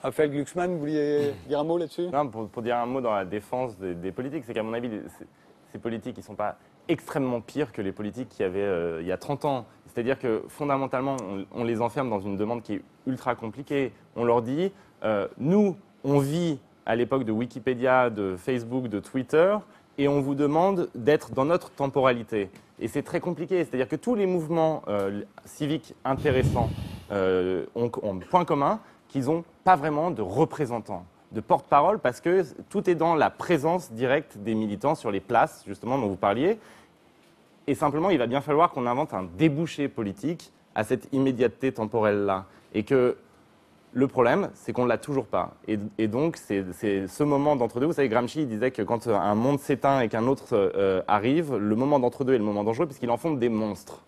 Raphaël Glucksmann, vous vouliez dire un mot là-dessus? Non, pour dire un mot dans la défense des politiques, c'est qu'à mon avis, ces politiques, ils ne sont pas extrêmement pires que les politiques qu'il y avait il y a 30 ans. C'est-à-dire que fondamentalement, on les enferme dans une demande qui est ultra compliquée. On leur dit, nous, on vit à l'époque de Wikipédia, de Facebook, de Twitter, et on vous demande d'être dans notre temporalité. Et c'est très compliqué. C'est-à-dire que tous les mouvements civiques intéressants ont point commun qu'ils n'ont pas vraiment de représentants, de porte-parole, parce que tout est dans la présence directe des militants sur les places, justement, dont vous parliez. Et simplement, il va bien falloir qu'on invente un débouché politique à cette immédiateté temporelle-là. Et que le problème, c'est qu'on ne l'a toujours pas. Et donc, c'est ce moment d'entre-deux. Vous savez, Gramsci disait que quand un monde s'éteint et qu'un autre arrive, le moment d'entre-deux est le moment dangereux, puisqu'il en fonde des monstres.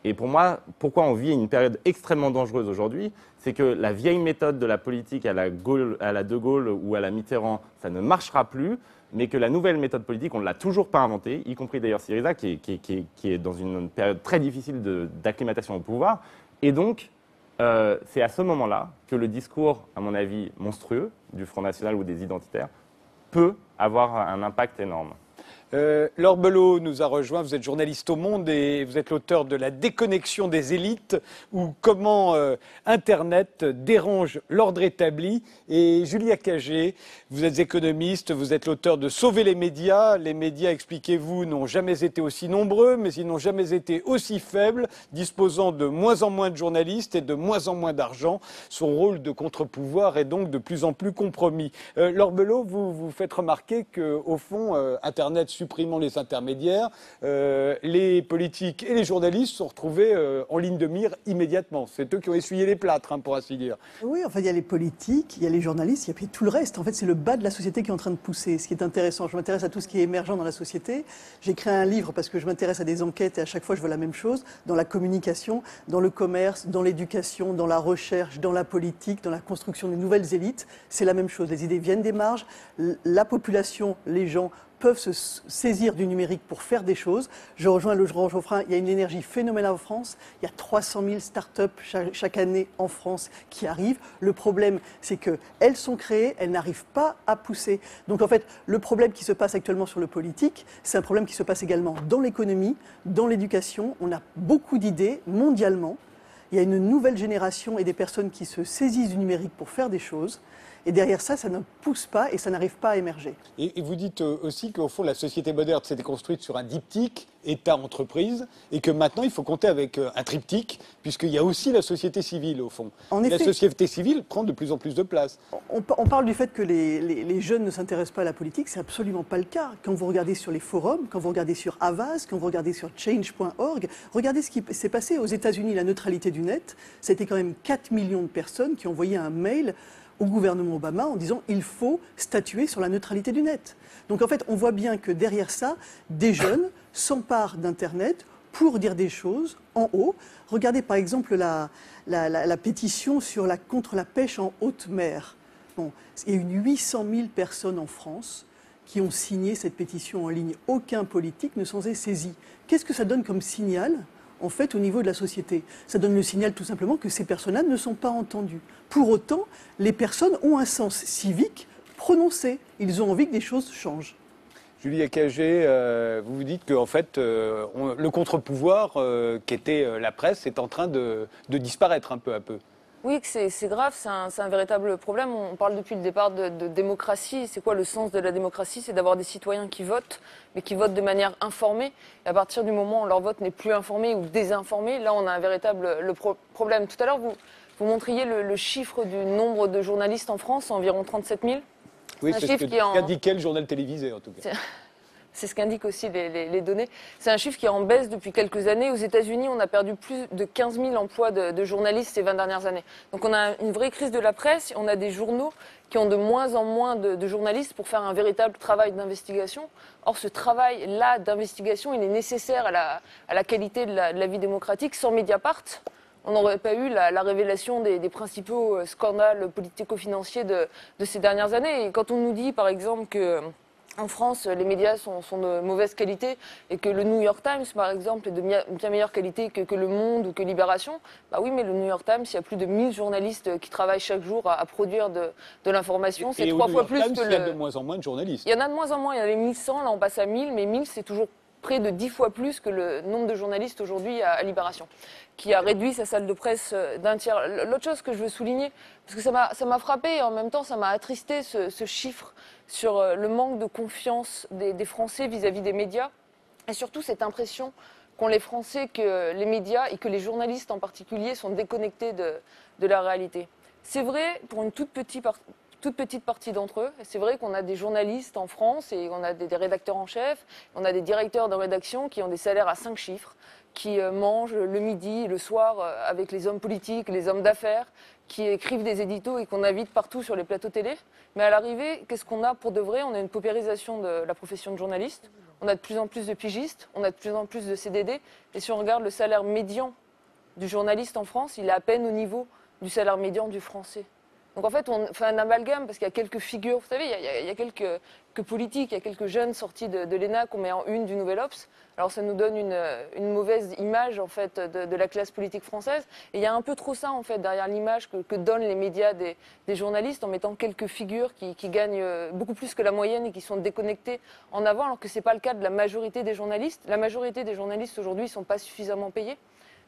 Et pour moi, pourquoi on vit une période extrêmement dangereuse aujourd'hui, c'est que la vieille méthode de la politique à la De Gaulle ou à la Mitterrand, ça ne marchera plus, mais que la nouvelle méthode politique, on ne l'a toujours pas inventée, y compris d'ailleurs Syriza, qui est dans une période très difficile d'acclimatation au pouvoir. Et donc, c'est à ce moment-là que le discours, à mon avis, monstrueux du Front National ou des identitaires peut avoir un impact énorme. Laure Belot nous a rejoint, vous êtes journaliste au Monde et vous êtes l'auteur de La déconnexion des élites ou comment Internet dérange l'ordre établi. Et Julia Cagé, vous êtes économiste, vous êtes l'auteur de Sauver les médias. Les médias, expliquez-vous, n'ont jamais été aussi nombreux, mais ils n'ont jamais été aussi faibles, disposant de moins en moins de journalistes et de moins en moins d'argent. Son rôle de contre-pouvoir est donc de plus en plus compromis. Laure Belot, vous faites remarquer qu'au fond, Internet supprimant les intermédiaires, les politiques et les journalistes sont retrouvés en ligne de mire immédiatement. C'est eux qui ont essuyé les plâtres, hein, pour ainsi dire. Oui, enfin, il y a les politiques, il y a les journalistes, il y a puis tout le reste. En fait, c'est le bas de la société qui est en train de pousser. Ce qui est intéressant, je m'intéresse à tout ce qui est émergent dans la société. J'ai créé un livre parce que je m'intéresse à des enquêtes et à chaque fois je vois la même chose. Dans la communication, dans le commerce, dans l'éducation, dans la recherche, dans la politique, dans la construction des nouvelles élites, c'est la même chose. Les idées viennent des marges, la population, les gens peuvent se saisir du numérique pour faire des choses. Je rejoins Laurent Geoffrin, il y a une énergie phénoménale en France. Il y a 300 000 start-up chaque année en France qui arrivent. Le problème, c'est qu'elles sont créées, elles n'arrivent pas à pousser. Donc en fait, le problème qui se passe actuellement sur le politique, c'est un problème qui se passe également dans l'économie, dans l'éducation. On a beaucoup d'idées mondialement. Il y a une nouvelle génération et des personnes qui se saisissent du numérique pour faire des choses. Et derrière ça, ça ne pousse pas et ça n'arrive pas à émerger. Et vous dites aussi qu'au fond, la société moderne s'était construite sur un diptyque État-entreprise et que maintenant, il faut compter avec un triptyque puisqu'il y a aussi la société civile, au fond. La société civile prend de plus en plus de place. On parle du fait que les jeunes ne s'intéressent pas à la politique. C'est absolument pas le cas. Quand vous regardez sur les forums, quand vous regardez sur Havas, quand vous regardez sur change.org, regardez ce qui s'est passé aux États-Unis, la neutralité du net. C'était quand même 4 millions de personnes qui ont envoyé un mail au gouvernement Obama en disant il faut statuer sur la neutralité du net. Donc en fait, on voit bien que derrière ça, des jeunes s'emparent d'Internet pour dire des choses en haut. Regardez par exemple la pétition contre la pêche en haute mer. Bon, il y a eu 800 000 personnes en France qui ont signé cette pétition en ligne. Aucun politique ne s'en est saisi. Qu'est-ce que ça donne comme signal ? En fait, au niveau de la société, ça donne le signal tout simplement que ces personnes-là ne sont pas entendues. Pour autant, les personnes ont un sens civique prononcé. Ils ont envie que des choses changent. Julia Cagé, vous vous dites qu'en fait, le contre-pouvoir qui était la presse est en train de disparaître un peu à peu. Oui, c'est grave, c'est un véritable problème. On parle depuis le départ de démocratie. C'est quoi le sens de la démocratie? C'est d'avoir des citoyens qui votent, mais qui votent de manière informée. Et à partir du moment où leur vote n'est plus informé ou désinformé, là on a un véritable problème. Tout à l'heure, vous montriez le chiffre du nombre de journalistes en France, environ 37 000. Oui, c'est ce qu'indiquait le journal télévisé en tout cas. C'est ce qu'indiquent aussi les données. C'est un chiffre qui est en baisse depuis quelques années. Aux États-Unis, on a perdu plus de 15 000 emplois de journalistes ces 20 dernières années. Donc on a une vraie crise de la presse. On a des journaux qui ont de moins en moins de journalistes pour faire un véritable travail d'investigation. Or, ce travail-là d'investigation, il est nécessaire à la qualité de la vie démocratique. Sans Mediapart, on n'aurait pas eu la révélation des principaux scandales politico-financiers de ces dernières années. Et quand on nous dit, par exemple, que en France, les médias sont de mauvaise qualité et que le New York Times, par exemple, est de bien meilleure qualité que Le Monde ou que Libération, bah oui, mais le New York Times, il y a plus de 1000 journalistes qui travaillent chaque jour à produire de l'information. C'est 3 fois plus que Il y a de moins en moins de journalistes. Il y en a de moins en moins. Il y en avait 1100, là on passe à 1000, mais 1000 c'est toujours près de 10 fois plus que le nombre de journalistes aujourd'hui à Libération, qui a réduit sa salle de presse d'un tiers. L'autre chose que je veux souligner, parce que ça m'a frappé et en même temps ça m'a attristé ce chiffre sur le manque de confiance des Français vis-à-vis des médias, et surtout cette impression qu'ont les Français que les médias et que les journalistes en particulier sont déconnectés de la réalité. C'est vrai pour une toute petite partie d'entre eux. C'est vrai qu'on a des journalistes en France et on a des rédacteurs en chef, on a des directeurs de rédaction qui ont des salaires à 5 chiffres, qui mangent le midi et le soir avec les hommes politiques, les hommes d'affaires, qui écrivent des éditos et qu'on invite partout sur les plateaux télé. Mais à l'arrivée, qu'est-ce qu'on a pour de vrai? On a une paupérisation de la profession de journaliste, on a de plus en plus de pigistes, on a de plus en plus de CDD. Et si on regarde le salaire médian du journaliste en France, il est à peine au niveau du salaire médian du français. Donc en fait, on fait un amalgame parce qu'il y a quelques figures, vous savez, il y a quelques politiques, il y a quelques jeunes sortis de l'ENA qu'on met en une du Nouvel Obs. Alors ça nous donne une mauvaise image en fait de la classe politique française. Et il y a un peu trop ça en fait derrière l'image que donnent les médias des journalistes en mettant quelques figures qui gagnent beaucoup plus que la moyenne et qui sont déconnectées en avant, alors que c'est pas le cas de la majorité des journalistes. La majorité des journalistes aujourd'hui ne sont pas suffisamment payés.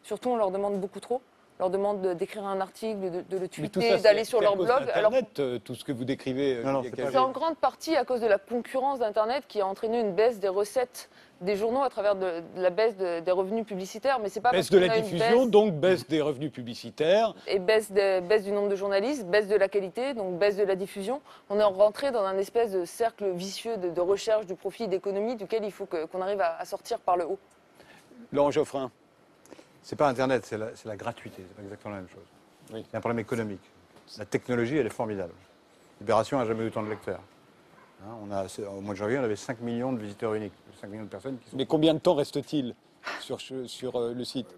Surtout, on leur demande beaucoup trop. Leur demande d'écrire un article, de le tweeter, d'aller sur leur blog. Internet, tout ce que vous décrivez. C'est en grande partie à cause de la concurrence d'Internet qui a entraîné une baisse des recettes des journaux à travers de la baisse des revenus publicitaires. Mais c'est pas baisse de la diffusion, donc baisse des revenus publicitaires. Et baisse du nombre de journalistes, baisse de la qualité, donc baisse de la diffusion. On est rentré dans un espèce de cercle vicieux de recherche du profit, d'économie, duquel il faut qu'on arrive à sortir par le haut. Laurent Geoffrin. C'est pas Internet, c'est la gratuité, c'est pas exactement la même chose. Oui. C'est un problème économique. La technologie, elle est formidable. Libération n'a jamais eu autant de lecteurs. Hein, au mois de janvier, on avait 5 millions de visiteurs uniques, 5 millions de personnes qui sont... Mais combien de temps reste-t-il sur le site?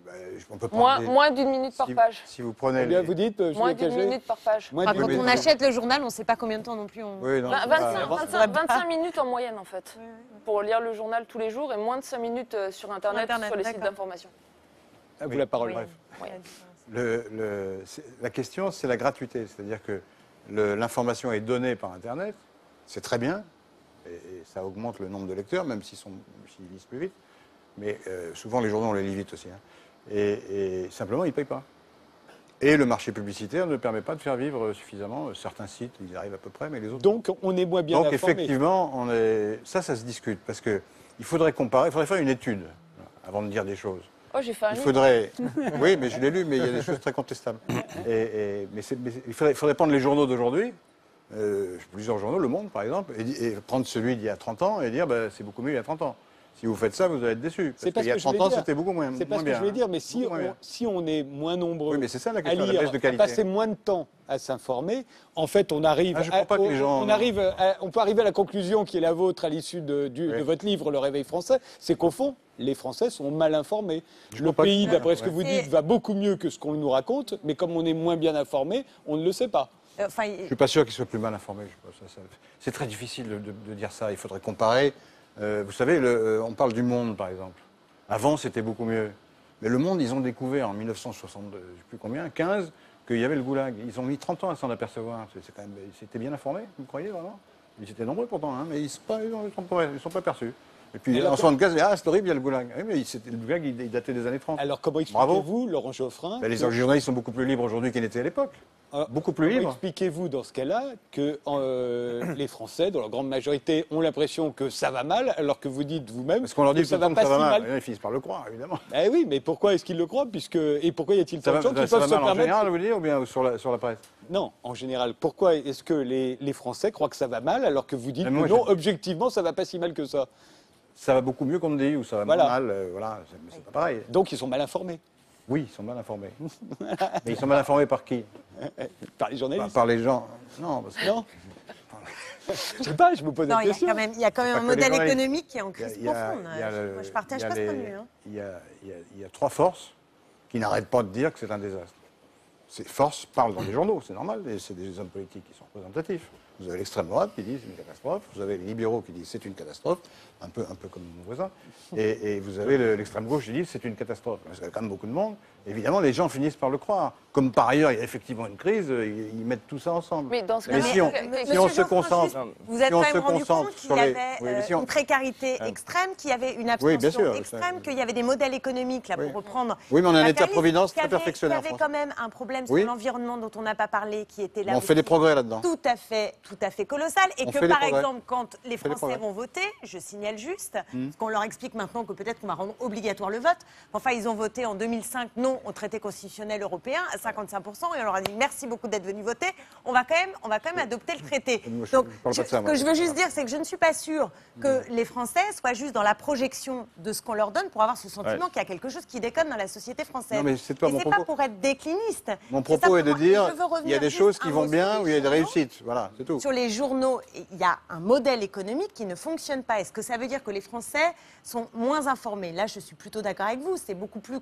On peut moins d'une minute par page. Si vous prenez... Vous dites, moins d'une minute par page. Quand on achète le journal, on ne sait pas combien de temps non plus. Oui, non, 25 minutes en moyenne en fait, pour lire le journal tous les jours et moins de 5 minutes sur Internet sur les sites d'information. À vous la parole. Bref. La question, c'est la gratuité. C'est-à-dire que l'information est donnée par Internet, c'est très bien, et ça augmente le nombre de lecteurs, même s'ils lisent plus vite. Mais souvent, les journaux, on les lit vite aussi. Hein. Et simplement, ils ne payent pas. Et le marché publicitaire ne permet pas de faire vivre suffisamment. Certains sites, ils arrivent à peu près, mais les autres... Donc, on est moins bien informé. Donc, effectivement, ça se discute. Parce qu'il faudrait comparer, il faudrait faire une étude avant de dire des choses. Oh, j'ai fait un livre. Faudrait... Oui, mais je l'ai lu, mais il y a des choses très contestables. Mais il faudrait prendre les journaux d'aujourd'hui, plusieurs journaux, Le Monde par exemple, et prendre celui d'il y a 30 ans et dire c'est beaucoup mieux il y a 30 ans. Si vous faites ça, vous allez être déçu. Parce qu'il y a 30 ans, c'était beaucoup moins bien. C'est pas ce que je voulais dire, mais si on est moins nombreux oui, mais c'est ça, la question, à lire, la baisse de qualité. à passer moins de temps à s'informer, en fait, on arrive, on peut arriver à la conclusion qui est la vôtre à l'issue de votre livre, Le Réveil français, c'est qu'au fond, les Français sont mal informés. Le pays, d'après ce que vous dites, va beaucoup mieux que ce qu'on nous raconte, mais comme on est moins bien informé, on ne le sait pas. Je ne suis pas sûr qu'ils soient plus mal informés. C'est très difficile de dire ça. Il faudrait comparer. Vous savez, on parle du Monde, par exemple. Avant, c'était beaucoup mieux. Mais le Monde, ils ont découvert en 1962, je ne sais plus combien, 15, qu'il y avait le goulag. Ils ont mis 30 ans à s'en apercevoir. C'était bien informé, vous croyez vraiment? Ils étaient nombreux pourtant, hein, mais ils ne sont pas perçus. Et puis en 1975, c'est horrible, il y a le goulag. Oui, mais le goulag, il datait des années 30. Alors comment expliquez-vous, Laurent Geoffrin? Les journalistes sont beaucoup plus libres aujourd'hui qu'ils n'étaient à l'époque. Beaucoup plus libres. Expliquez-vous dans ce cas-là que les Français, dans leur grande majorité, ont l'impression que ça va mal, alors que vous dites vous-même que ça va pas si mal. Ils finissent par le croire, évidemment. Eh oui, mais pourquoi est-ce qu'ils le croient et pourquoi y a-il tant de gens qui peuvent se permettre... en général, vous dites, ou bien sur la presse? Non, en général. Pourquoi est-ce que les Français croient que ça va mal, alors que vous dites que non, objectivement, ça va pas si mal que ça? Ça va beaucoup mieux qu'on me dit, ou ça va mal, voilà, c'est pas pareil. Donc ils sont mal informés. Oui, ils sont mal informés. Mais ils sont mal informés par qui? Par les journalistes. Par les gens. Non, parce que... Non. Je sais pas, je me pose la question. Il y a quand même un modèle économique qui est en crise profonde. Moi, je partage pas ce point de vue. Il y a 3 forces qui n'arrêtent pas de dire que c'est un désastre. ces forces parlent dans les journaux, c'est normal, et c'est des hommes politiques qui sont représentatifs. Vous avez l'extrême droite qui dit c'est une catastrophe, vous avez les libéraux qui disent c'est une catastrophe, un peu comme mon voisin, et vous avez l'extrême gauche qui dit c'est une catastrophe. Parce qu'il y a quand même beaucoup de monde. Évidemment, les gens finissent par le croire. Comme par ailleurs, il y a effectivement une crise, ils mettent tout ça ensemble. Mais dans ce Mais cas, si on se concentre, vous êtes si on quand même se rendu concentre compte qu'il sur y les... avait Oui, mais si on- une précarité extrême, qu'il y avait une Oui, bien abstention sûr, extrême, ça- qu'il y avait des modèles économiques, là, Oui. pour reprendre. Oui, mais on a un la État-providence qu'il y très avait- perfectionné en Il y avait France. quand même un problème sur Oui. l'environnement dont on n'a pas parlé, qui était là On fait aussi des progrès là-dedans. tout à fait colossal. Et On que, fait des par progrès. exemple, quand les fait des Français progrès. vont voter, je signale juste, parce qu'on leur explique maintenant que peut-être qu'on va rendre obligatoire le vote. Enfin, ils ont voté en 2005 non au traité constitutionnel européen à 55%, et on leur a dit merci beaucoup d'être venus voter. On va quand même adopter le traité. Moi, je Donc, parle pas de ça, ce moi. que je veux juste dire, c'est que je ne suis pas sûre que les Français soient juste dans la projection de ce qu'on leur donne pour avoir ce sentiment qu'il y a quelque chose qui déconne dans la société française. Non, mais c'est pas et mon c'est pas propos. pour être décliniste. Mon C'est propos est de simplement- dire je veux revenir il y a des juste choses un qui mot vont sur bien les ou il y a des journaux. réussites. Voilà, c'est tout. Sur les journaux, il y a un modèle économique qui ne fonctionne pas. Est-ce que ça veut dire que les Français sont moins informés? Là, je suis plutôt d'accord avec vous. C'est beaucoup plus...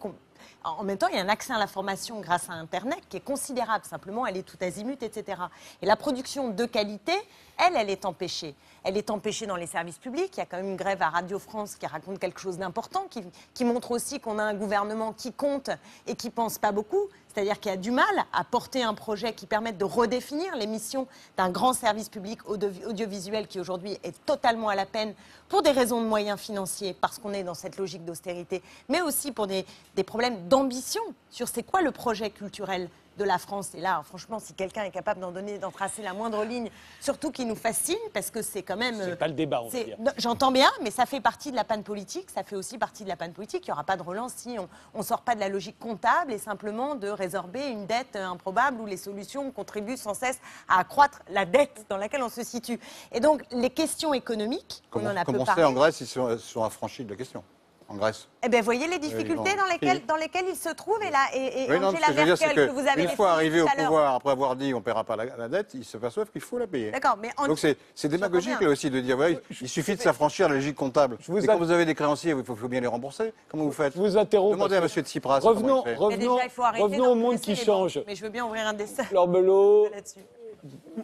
En même temps, il y a un accès à l'information grâce à Internet qui est considérable. Simplement, elle est tout azimut, etc. Et la production de qualité, elle est empêchée. Elle est empêchée dans les services publics. Il y a quand même une grève à Radio France qui raconte quelque chose d'important, qui montre aussi qu'on a un gouvernement qui compte et qui pense pas beaucoup. C'est-à-dire qu'il y a du mal à porter un projet qui permette de redéfinir les missions d'un grand service public audiovisuel qui aujourd'hui est totalement à la peine pour des raisons de moyens financiers, parce qu'on est dans cette logique d'austérité, mais aussi pour des problèmes d'ambition sur c'est quoi le projet culturel de la France. Et là, franchement, si quelqu'un est capable d'en tracer la moindre ligne, surtout qui nous fascine, parce que c'est quand même... C'est pas le débat, on va dire. J'entends bien, mais ça fait partie de la panne politique, ça fait aussi partie de la panne politique. Il n'y aura pas de relance si on ne sort pas de la logique comptable et simplement de résorber une dette improbable où les solutions contribuent sans cesse à accroître la dette dans laquelle on se situe. Et donc, les questions économiques, on en a peu Comme on parlé... sait, en Grèce, ils se sont affranchis de la question. En Grèce. Eh bien, voyez les difficultés dans lesquelles il se trouve. Et, là, Oui, non, Angela ce que je veux dire, c'est Merkel, que vous avez une fois arrivé au tout à l'heure. pouvoir, après avoir dit on ne paiera pas la dette, ils s'aperçoivent qu'il faut la payer. D'accord, mais Donc c'est démagogique bien. là aussi de dire voilà, il suffit de s'affranchir de la logique comptable. vous Mais quand vous avez des créanciers, il faut bien les rembourser. Comment vous faites? Je vous interromps. Demandez à parce que- M. Tsipras. Revenons, comment il fait. Mais déjà, il faut arrêter revenons au monde d'encaisser qui les banques. change. Mais je veux bien ouvrir un dessin Laure Belot, là-dessus.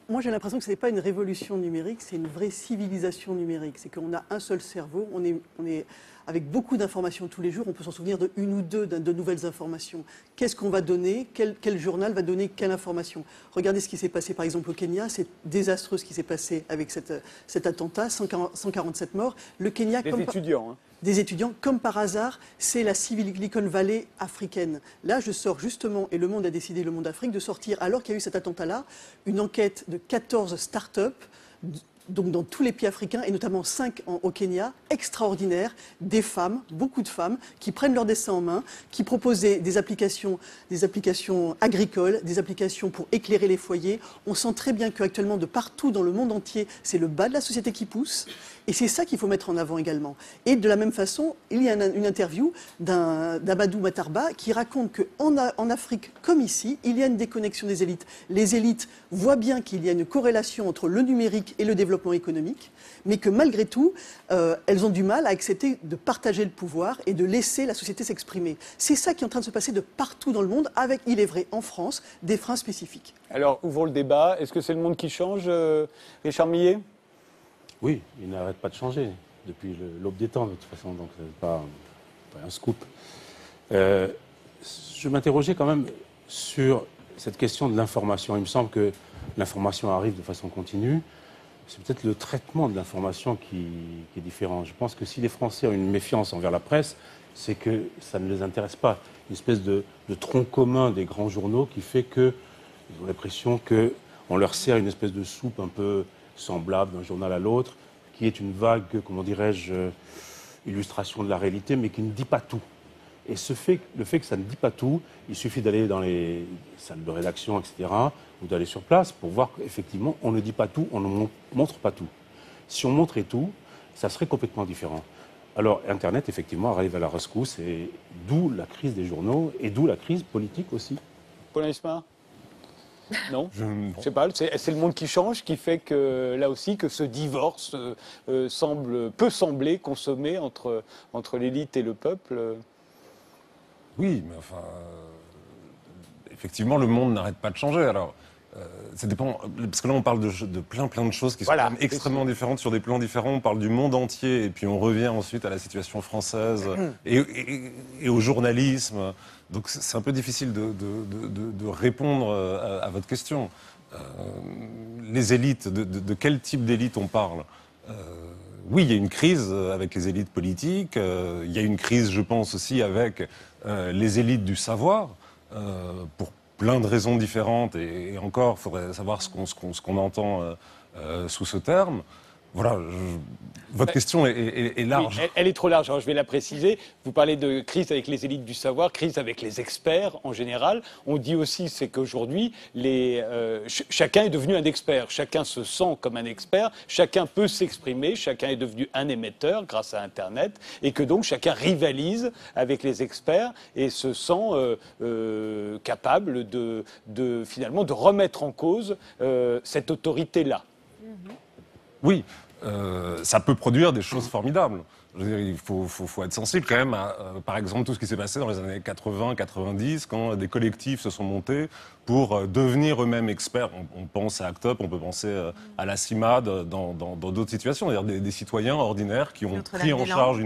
Moi, j'ai l'impression que ce n'est pas une révolution numérique, c'est une vraie civilisation numérique. C'est qu'on a un seul cerveau, on est avec beaucoup d'informations tous les jours, on peut s'en souvenir de une ou deux de nouvelles informations. Qu'est-ce qu'on va donner? Quel journal va donner quelle information? Regardez ce qui s'est passé par exemple au Kenya, c'est désastreux ce qui s'est passé avec cet attentat, 147 morts. Le Kenya, des étudiants. Hein. des étudiants, comme par hasard, c'est la Silicon Valley africaine. Là, je sors justement, et Le Monde a décidé, Le Monde Afrique, de sortir, alors qu'il y a eu cet attentat-là, une enquête de 14 start-up, donc dans tous les pays africains, et notamment 5 au Kenya, extraordinaires, des femmes, beaucoup de femmes, qui prennent leur destin en main, qui proposent des applications agricoles, des applications pour éclairer les foyers. On sent très bien qu'actuellement, de partout dans le monde entier, c'est le bas de la société qui pousse. Et c'est ça qu'il faut mettre en avant également. Et de la même façon, il y a une interview d'Amadou Matarba qui raconte qu'en Afrique, comme ici, il y a une déconnexion des élites. Les élites voient bien qu'il y a une corrélation entre le numérique et le développement économique, mais que malgré tout, elles ont du mal à accepter de partager le pouvoir et de laisser la société s'exprimer. C'est ça qui est en train de se passer de partout dans le monde, avec, il est vrai, en France, des freins spécifiques. Alors, ouvrons le débat. Est-ce que c'est le monde qui change, Richard Millet? Oui, il n'arrête pas de changer depuis l'aube des temps, de toute façon, donc ce n'est pas un scoop. Je m'interrogeais quand même sur cette question de l'information. Il me semble que l'information arrive de façon continue. C'est peut-être le traitement de l'information qui est différent. Je pense que si les Français ont une méfiance envers la presse, c'est que ça ne les intéresse pas. Une espèce de tronc commun des grands journaux qui fait qu'ils ont l'impression qu'on leur sert une espèce de soupe un peu semblable d'un journal à l'autre, qui est une vague, comment dirais-je, illustration de la réalité, mais qui ne dit pas tout. Et le fait que ça ne dit pas tout, il suffit d'aller dans les salles de rédaction, etc., ou d'aller sur place pour voir qu'effectivement, on ne dit pas tout, on ne montre pas tout. Si on montrait tout, ça serait complètement différent. Alors, Internet, effectivement, arrive à la rescousse, et d'où la crise des journaux, et d'où la crise politique aussi. Paul Ismar? Non, je ne sais pas. C'est le monde qui change qui fait que, là aussi, que ce divorce peut sembler consommé entre l'élite et le peuple. Oui, mais enfin, effectivement, le monde n'arrête pas de changer. Alors, ça dépend, parce que là, on parle de plein de choses qui sont quand même extrêmement différentes sur des plans différents. On parle du monde entier, et puis on revient ensuite à la situation française et au journalisme. Donc, c'est un peu difficile de répondre à votre question. Les élites, de quel type d'élite on parle? Oui, il y a une crise avec les élites politiques. Il y a une crise, je pense, aussi avec les élites du savoir, pour plein de raisons différentes. Et encore, il faudrait savoir ce qu'on entend sous ce terme. Voilà, votre question est large. Oui, elle est trop large, alors je vais la préciser. Vous parlez de crise avec les élites du savoir, crise avec les experts en général. On dit aussi c'est qu'aujourd'hui, chacun est devenu un expert, chacun se sent comme un expert, chacun peut s'exprimer, chacun est devenu un émetteur grâce à Internet, et que donc chacun rivalise avec les experts et se sent capable finalement de remettre en cause cette autorité-là. Oui, ça peut produire des choses formidables. Je veux dire, il faut être sensible quand même à, par exemple, tout ce qui s'est passé dans les années 80-90, quand des collectifs se sont montés pour devenir eux-mêmes experts. On pense à ACT UP, on peut penser à la CIMAD dans d'autres situations, c'est-à-dire des citoyens ordinaires qui ont pris en charge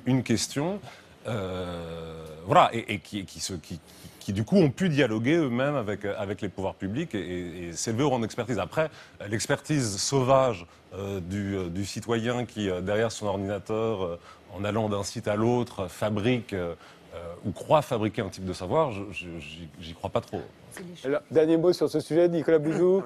une question, voilà, et qui du coup ont pu dialoguer eux-mêmes avec les pouvoirs publics et s'élever au rang d'expertise. Après, l'expertise sauvage du citoyen qui, derrière son ordinateur, en allant d'un site à l'autre, fabrique ou croit fabriquer un type de savoir, j'y crois pas trop. Alors, dernier mot sur ce sujet, Nicolas Bouzou.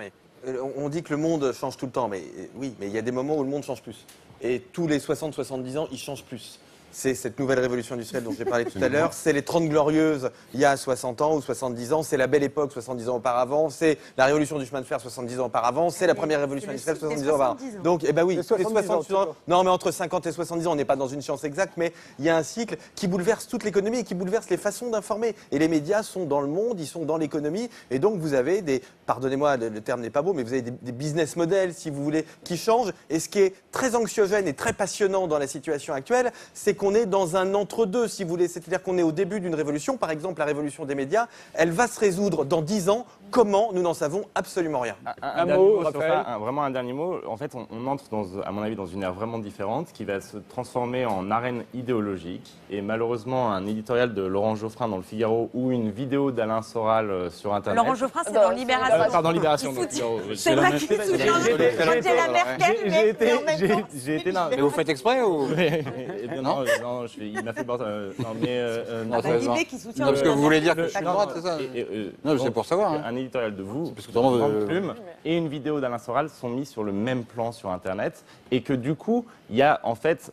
On dit que le monde change tout le temps, mais oui, mais il y a des moments où le monde change plus. Et tous les 60-70 ans, il change plus. C'est cette nouvelle révolution industrielle dont j'ai parlé tout à l'heure, c'est les 30 glorieuses il y a 60 ans ou 70 ans, c'est la belle époque 70 ans auparavant, c'est la révolution du chemin de fer 70 ans auparavant, c'est la première révolution industrielle 70 ans auparavant. Donc, eh ben oui, les 70 ans. Non, mais entre 50 et 70 ans, on n'est pas dans une science exacte, mais il y a un cycle qui bouleverse toute l'économie et qui bouleverse les façons d'informer. Et les médias sont dans le monde, ils sont dans l'économie, et donc vous avez pardonnez-moi, le terme n'est pas beau, mais vous avez des business models, si vous voulez, qui changent. Et ce qui est très anxiogène et très passionnant dans la situation actuelle, c'est qu'on est dans un entre-deux, si vous voulez. C'est-à-dire qu'on est au début d'une révolution, par exemple la révolution des médias, elle va se résoudre dans 10 ans. Comment? Nous n'en savons absolument rien. Un mot, Raphaël. Vraiment un dernier mot. En fait, on entre, à mon avis, dans une ère vraiment différente qui va se transformer en arène idéologique. Et malheureusement, un éditorial de Laurent Geoffrin dans le Figaro ou une vidéo d'Alain Soral sur Internet. Laurent Geoffrin, c'est dans Libération. Pardon, Libération. C'est vrai qu'il soutient Angela Merkel, j'ai été là. Mais vous faites exprès ou non, il m'a fait peur. Non, parce que vous voulez dire que je suis de droite, c'est ça? Non, c'est pour savoir. Un éditorial de vous, parce que Plume, et une vidéo d'Alain Soral sont mis sur le même plan sur Internet, et que du coup, il y a en fait,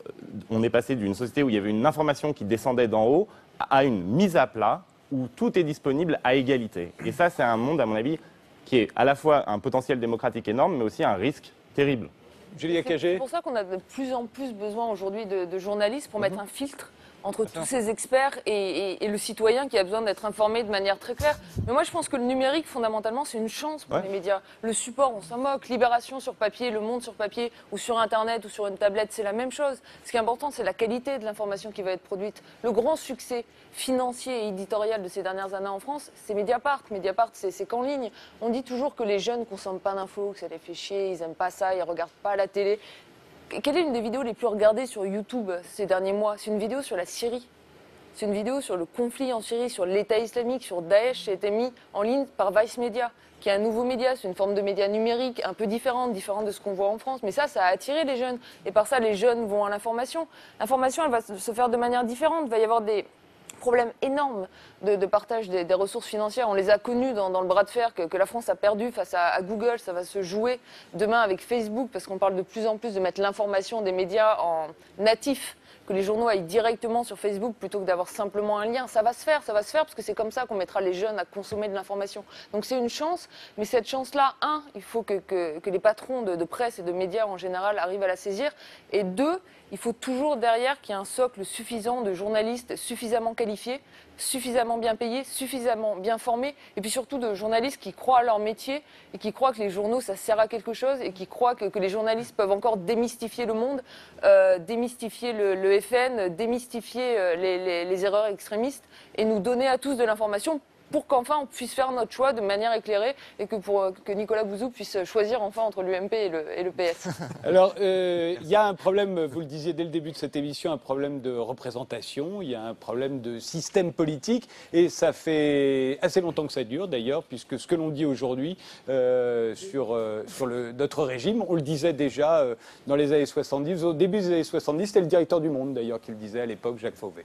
on est passé d'une société où il y avait une information qui descendait d'en haut à une mise à plat où tout est disponible à égalité. Et ça, c'est un monde, à mon avis, qui est à la fois un potentiel démocratique énorme, mais aussi un risque terrible. Julia Cagé. C'est pour ça qu'on a de plus en plus besoin aujourd'hui de journalistes pour mettre un filtre entre tous ces experts et le citoyen qui a besoin d'être informé de manière très claire. Mais moi, je pense que le numérique, fondamentalement, c'est une chance pour les médias. Le support, on s'en moque. Libération sur papier, Le Monde sur papier, ou sur Internet, ou sur une tablette, c'est la même chose. Ce qui est important, c'est la qualité de l'information qui va être produite. Le grand succès financier et éditorial de ces dernières années en France, c'est Mediapart. Mediapart, c'est qu'en ligne. On dit toujours que les jeunes ne consomment pas d'infos, que ça les fait chier, ils n'aiment pas ça, ils ne regardent pas la télé. Quelle est une des vidéos les plus regardées sur YouTube ces derniers mois? C'est une vidéo sur la Syrie. C'est une vidéo sur le conflit en Syrie, sur l'État islamique, sur Daesh. Ça a été mis en ligne par Vice Media, qui est un nouveau média. C'est une forme de média numérique un peu différente de ce qu'on voit en France. Mais ça a attiré les jeunes. Et par ça, les jeunes vont à l'information. L'information, elle va se faire de manière différente. Il va y avoir des problème énorme de partage des ressources financières. On les a connus dans le bras de fer que la France a perdu face à Google. Ça va se jouer demain avec Facebook, parce qu'on parle de plus en plus de mettre l'information des médias en natif, que les journaux aillent directement sur Facebook plutôt que d'avoir simplement un lien. Ça va se faire parce que c'est comme ça qu'on mettra les jeunes à consommer de l'information. Donc c'est une chance, mais cette chance-là, il faut que les patrons de presse et de médias en général arrivent à la saisir, et deux, il faut toujours derrière qu'il y ait un socle suffisant de journalistes suffisamment qualifiés, suffisamment bien payés, suffisamment bien formés, et puis surtout de journalistes qui croient à leur métier et qui croient que les journaux, ça sert à quelque chose, et qui croient que les journalistes peuvent encore démystifier le monde, démystifier le FN, démystifier les erreurs extrémistes, et nous donner à tous de l'information pour qu'enfin on puisse faire notre choix de manière éclairée et que Nicolas Bouzou puisse choisir enfin entre l'UMP et le PS. Alors, il y a un problème, vous le disiez dès le début de cette émission, un problème de représentation, il y a un problème de système politique, et ça fait assez longtemps que ça dure d'ailleurs, puisque ce que l'on dit aujourd'hui sur notre régime, on le disait déjà dans les années 70, au début des années 70, c'était le directeur du Monde d'ailleurs qui le disait à l'époque, Jacques Fauvet.